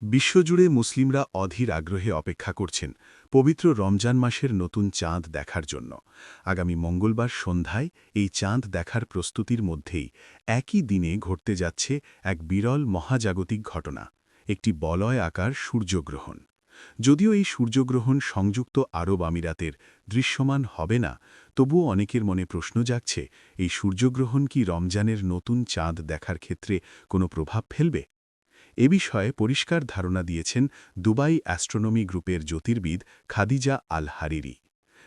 বিশ্বজুড়ে মুসলিমরা অধীর আগ্রহে অপেক্ষা করছেন পবিত্র রমজান মাসের নতুন চাঁদ দেখার জন্য। আগামী মঙ্গলবার সন্ধ্যায় এই চাঁদ দেখার প্রস্তুতির মধ্যেই একই দিনে ঘটতে যাচ্ছে এক বিরল মহাজাগতিক ঘটনা, একটি বলয় আকার সূর্যগ্রহণ। যদিও এই সূর্যগ্রহণ সংযুক্ত আরব আমিরাতের দৃশ্যমান হবে না, তবুও অনেকের মনে প্রশ্ন জাগছে, এই সূর্যগ্রহণ কি রমজানের নতুন চাঁদ দেখার ক্ষেত্রে কোনো প্রভাব ফেলবে? এ বিষয়ে পরিষ্কার ধারণা দিয়েছেন দুবাই অ্যাস্ট্রোনমি গ্রুপের জ্যোতির্বিদ খাদিজা আল হারিরি।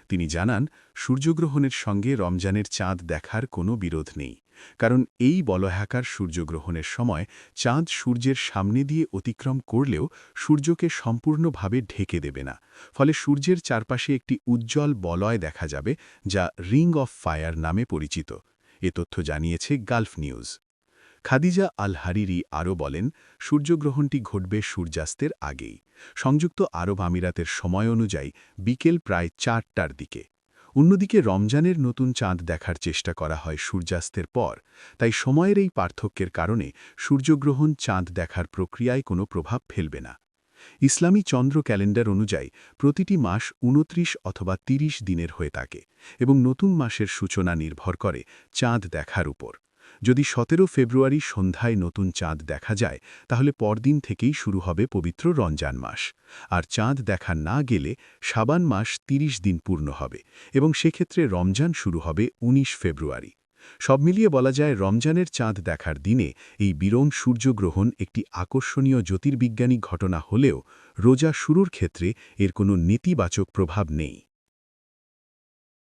তিনি জানান, সূর্যগ্রহণের সঙ্গে রমজানের চাঁদ দেখার কোনো বিরোধ নেই, কারণ এই বলয়াকার সূর্যগ্রহণের সময় চাঁদ সূর্যের সামনে দিয়ে অতিক্রম করলেও সূর্যকে সম্পূর্ণভাবে ঢেকে দেবে না। ফলে সূর্যের চারপাশে একটি উজ্জ্বল বলয় দেখা যাবে, যা রিং অফ ফায়ার নামে পরিচিত। এ তথ্য জানিয়েছে গালফ নিউজ। খাদিজা আল হারিরি আরও বলেন, সূর্যগ্রহণটি ঘটবে সূর্যাস্তের আগেই, সংযুক্ত আরব আমিরাতের সময় অনুযায়ী বিকেল প্রায় ৪টার দিকে। অন্যদিকে রমজানের নতুন চাঁদ দেখার চেষ্টা করা হয় সূর্যাস্তের পর, তাই সময়ের এই পার্থক্যের কারণে সূর্যগ্রহণ চাঁদ দেখার প্রক্রিয়ায় কোনো প্রভাব ফেলবে না। ইসলামী চন্দ্র ক্যালেন্ডার অনুযায়ী প্রতিটি মাস ২৯ অথবা ৩০ দিনের হয়ে থাকে এবং নতুন মাসের সূচনা নির্ভর করে চাঁদ দেখার উপর। যদি ১৭ ফেব্রুয়ারি সন্ধ্যায় নতুন চাঁদ দেখা যায়, তাহলে পরদিন থেকেই শুরু হবে পবিত্র রমজান মাস। আর চাঁদ দেখা না গেলে শাবান মাস ৩০ দিন পূর্ণ হবে এবং সেক্ষেত্রে রমজান শুরু হবে ১৯ ফেব্রুয়ারি। সব মিলিয়ে বলা যায়, রমজানের চাঁদ দেখার দিনে এই বিরল সূর্যগ্রহণ একটি আকর্ষণীয় জ্যোতির্বিজ্ঞানী ঘটনা হলেও রোজা শুরুর ক্ষেত্রে এর কোনো নেতিবাচক প্রভাব নেই।